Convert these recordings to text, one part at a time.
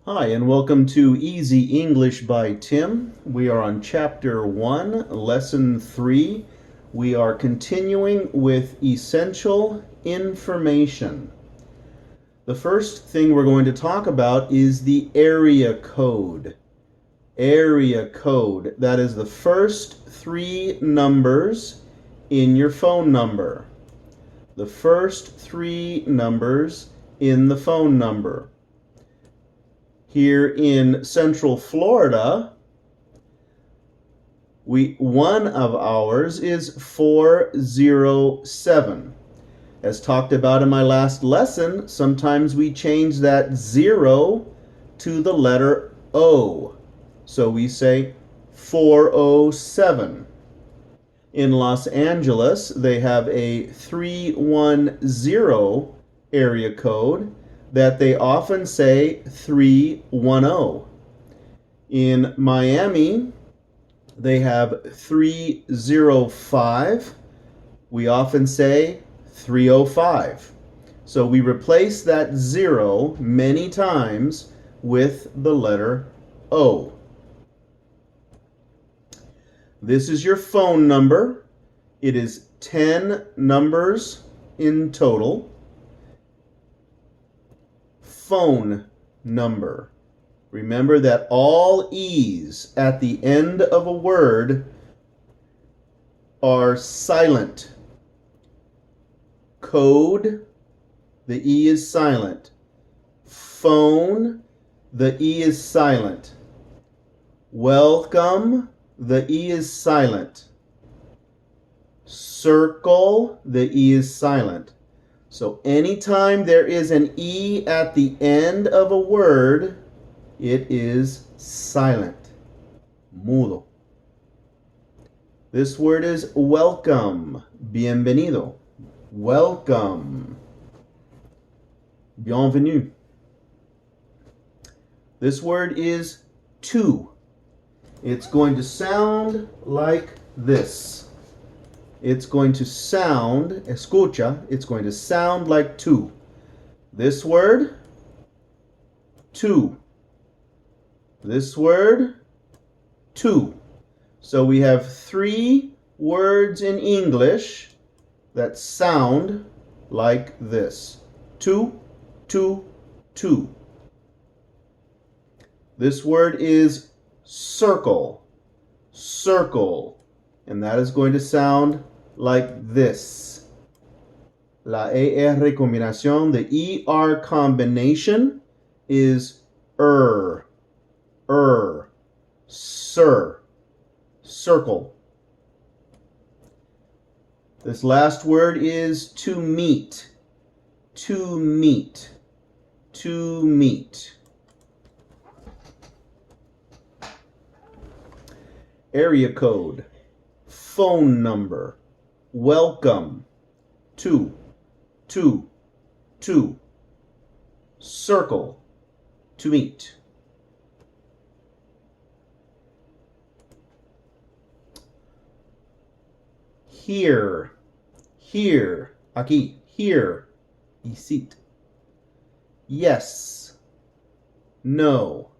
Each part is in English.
Hi, and welcome to Easy English by Tim. We are on Chapter 1, Lesson 3. We are continuing with essential information. The first thing we're going to talk about is the area code. Area code. That is the first three numbers in your phone number. The first three numbers in the phone number. Here in Central Florida, one of ours is 407. As talked about in my last lesson, sometimes we change that 0 to the letter O. So we say 407. In Los Angeles, they have a 310 area code that they often say 310. In Miami, they have 305. We often say 305. So we replace that 0 many times with the letter O. This is your phone number. It is 10 numbers in total. Phone number. Remember that all E's at the end of a word are silent. Code, the E is silent. Phone, the E is silent. Welcome, the E is silent. Circle, the E is silent. So anytime there is an E at the end of a word, it is silent. Mudo. This word is welcome. Bienvenido. Welcome. Bienvenue. This word is to. It's going to sound like this. It's going to sound, escucha, it's going to sound like to. This word, to. This word, to. So we have three words in English that sound like this. To. This word is circle. Circle. And that is going to sound like this. La ER combinación, the ER combination is sir, circle. This last word is to meet, to meet, to meet. Area code, phone number, welcome, to, circle, to meet. Here, aquí, here, y sit. Yes, no.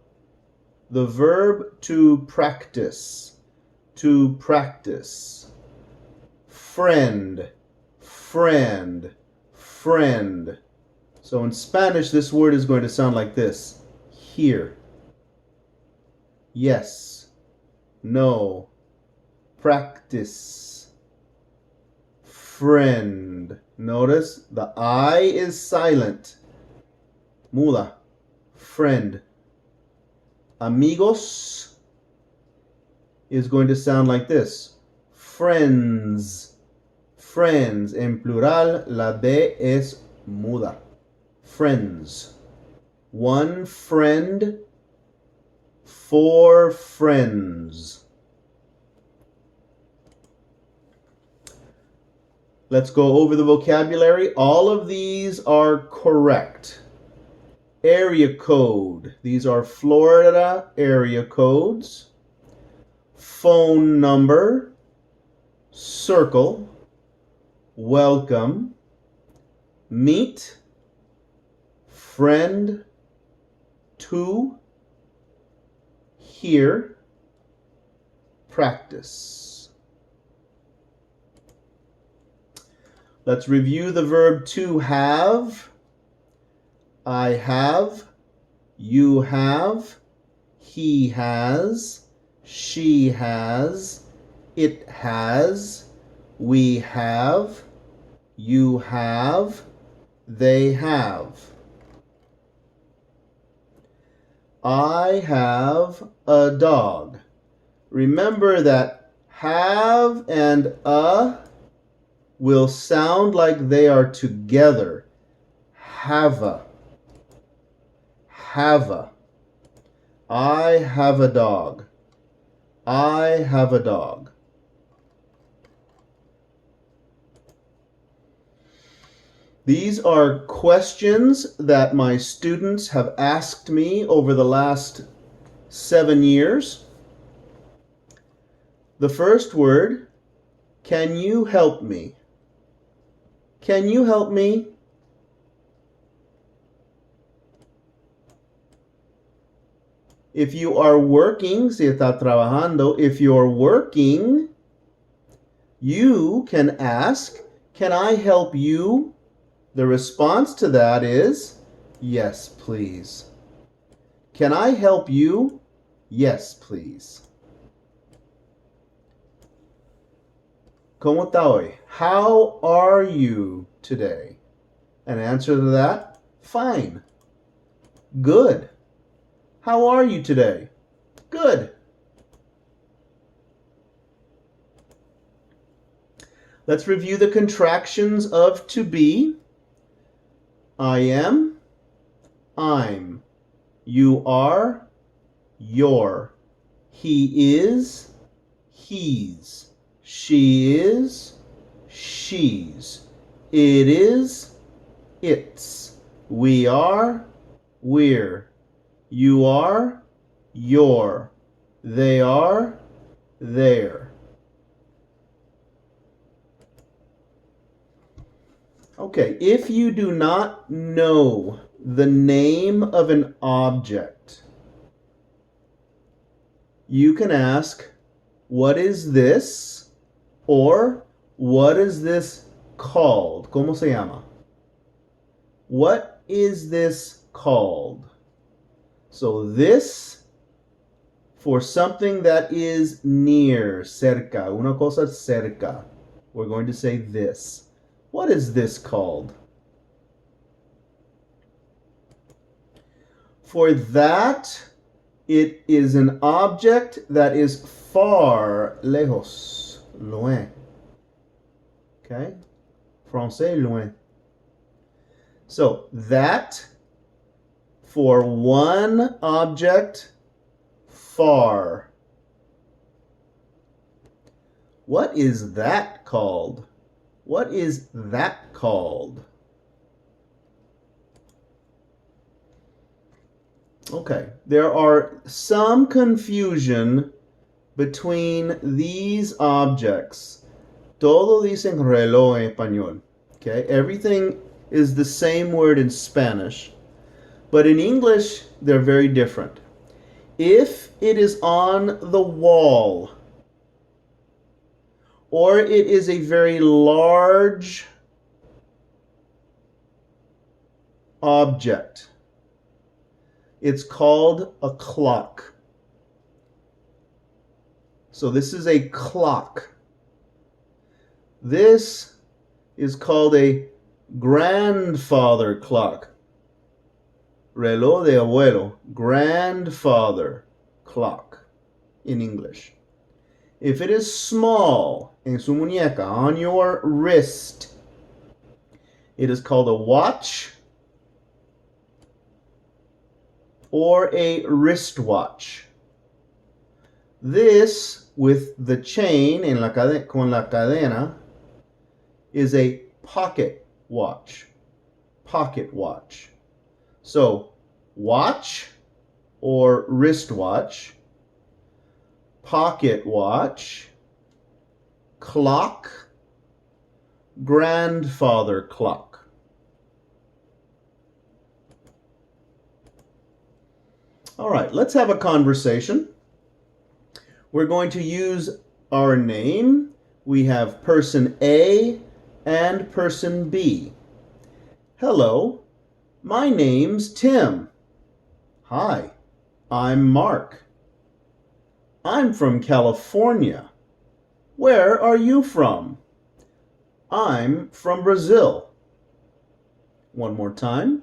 The verb to practice. To practice. Friend, friend, friend. So in Spanish, this word is going to sound like this. Here. Yes. No. Practice. Friend. Notice the I is silent. Muda. Friend. Amigos is going to sound like this. Friends. Friends. En plural, la B es muda. Friends. One friend. Four friends. Let's go over the vocabulary. All of these are correct. Area code. These are Florida area codes. Phone number, circle, welcome, meet, friend, to, hear, practice. Let's review the verb to have. I have, you have, he has, she has, it has, we have, you have, they have. I have a dog. Remember that have and a will sound like they are together. Have a. Have a. I have a dog. I have a dog. These are questions that my students have asked me over the last 7 years. The first word, can you help me? Can you help me? If you are working, si está trabajando, if you're working, you can ask, can I help you? The response to that is, yes, please. Can I help you? Yes, please. ¿Cómo está hoy? How are you today? An answer to that, fine. Good. How are you today? Good. Let's review the contractions of to be. I am, I'm. You are, you're. He is, he's. She is, she's. It is, it's. We are, we're. You are, you're. They are, they're. Okay, if you do not know the name of an object, you can ask, what is this? Or, what is this called? ¿Cómo se llama? What is this called? So this, for something that is near, cerca, una cosa cerca, we're going to say this. What is this called? For that, it is an object that is far, lejos, loin. Okay? Français, loin. So that, for one object, far. What is that called? What is that called? Okay, there are some confusion between these objects. Todo dicen reloj en español. Okay, everything is the same word in Spanish, but in English they're very different. If it is on the wall, or it is a very large object, it's called a clock. So this is a clock. This is called a grandfather clock. Reloj de abuelo, grandfather clock in English. If it is small, en su muñeca, on your wrist, it is called a watch or a wristwatch. This, with the chain en con la cadena, is a pocket watch. Pocket watch. So, watch or wristwatch, pocket watch, clock, grandfather clock. All right, let's have a conversation. We're going to use our name. We have person A and person B. Hello, my name's Tim. Hi, I'm Mark. I'm from California. Where are you from? I'm from Brazil. One more time.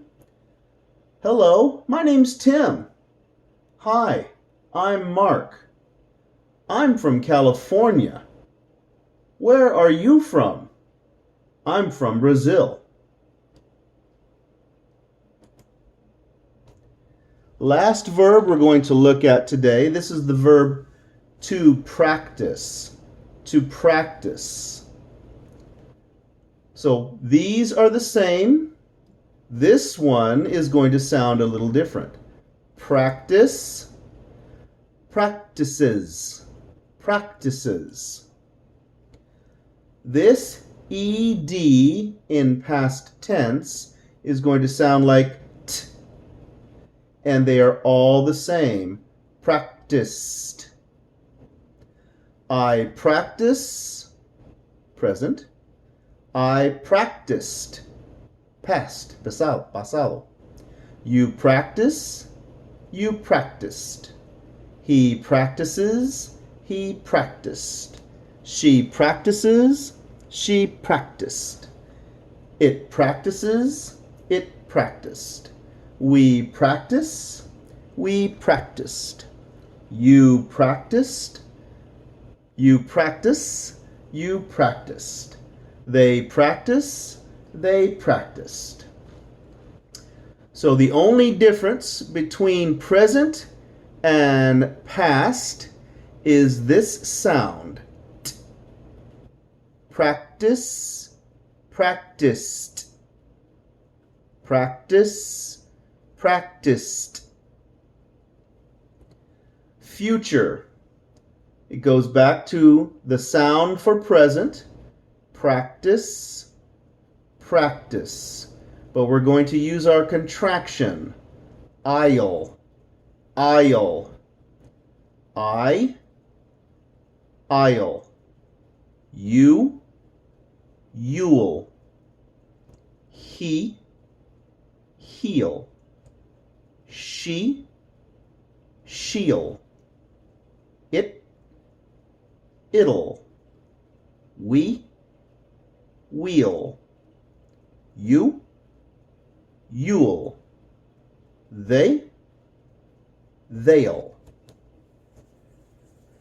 Hello, my name's Tim. Hi, I'm Mark. I'm from California. Where are you from? I'm from Brazil. Last verb we're going to look at today, this is the verb to practice. To practice. So these are the same. This one is going to sound a little different. Practice, practices, practices. This ed in past tense is going to sound like t, and they are all the same. Practiced. I practice, present. I practiced, past, pasado. You practice, you practiced. He practices, he practiced. She practices, she practiced. It practices, it practiced. We practice, we practiced. You practiced, you practice, you practiced. They practice, they practiced. So the only difference between present and past is this sound. T. Practice, practiced. Practice, practiced. Future. It goes back to the sound for present. Practice, practice. But we're going to use our contraction. I'll, I'll. I'll. You, you'll. He, he'll. She, she'll. It, it'll. We, we'll. You, you'll. They, they'll.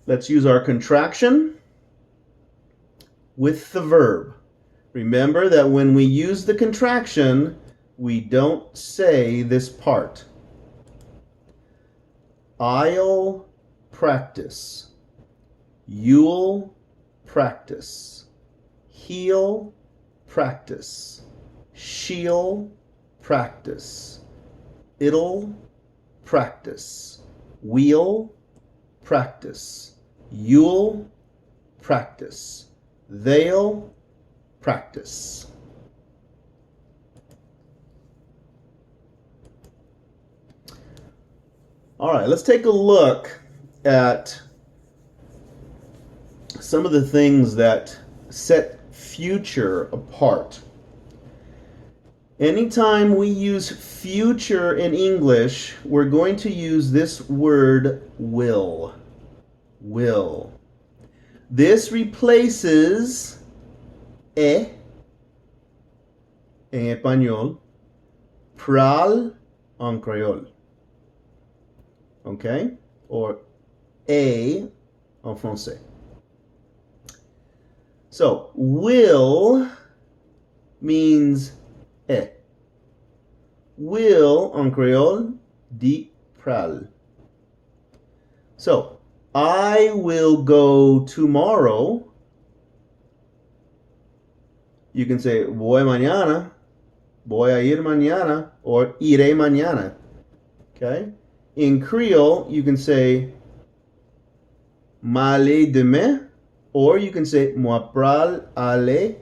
Let's use our contraction with the verb. Remember that when we use the contraction, we don't say this part. I'll practice. You'll practice. He'll practice. She'll practice. It'll practice. We'll practice. You'll practice. They'll practice. All right, let's take a look at some of the things that set future apart. Anytime we use future in English, we're going to use this word will. Will. This replaces en español, pral en creole. Okay? Or en français. So, will means Will en creole dit pral. So, I will go tomorrow. You can say voy mañana, voy a ir mañana, or iré mañana. Okay? In Creole, you can say m'aller demain, or you can say moi pral aller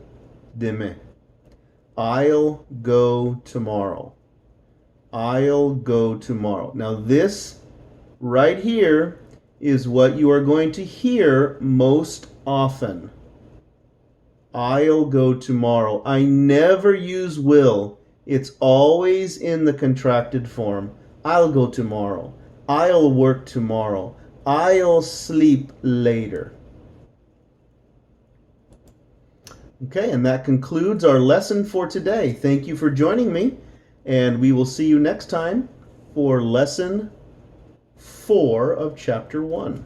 demain. I'll go tomorrow. I'll go tomorrow. Now this right here is what you are going to hear most often. I'll go tomorrow. I never use will. It's always in the contracted form. I'll go tomorrow. I'll work tomorrow. I'll sleep later. Okay, and that concludes our lesson for today. Thank you for joining me, and we will see you next time for lesson 4 of chapter 1.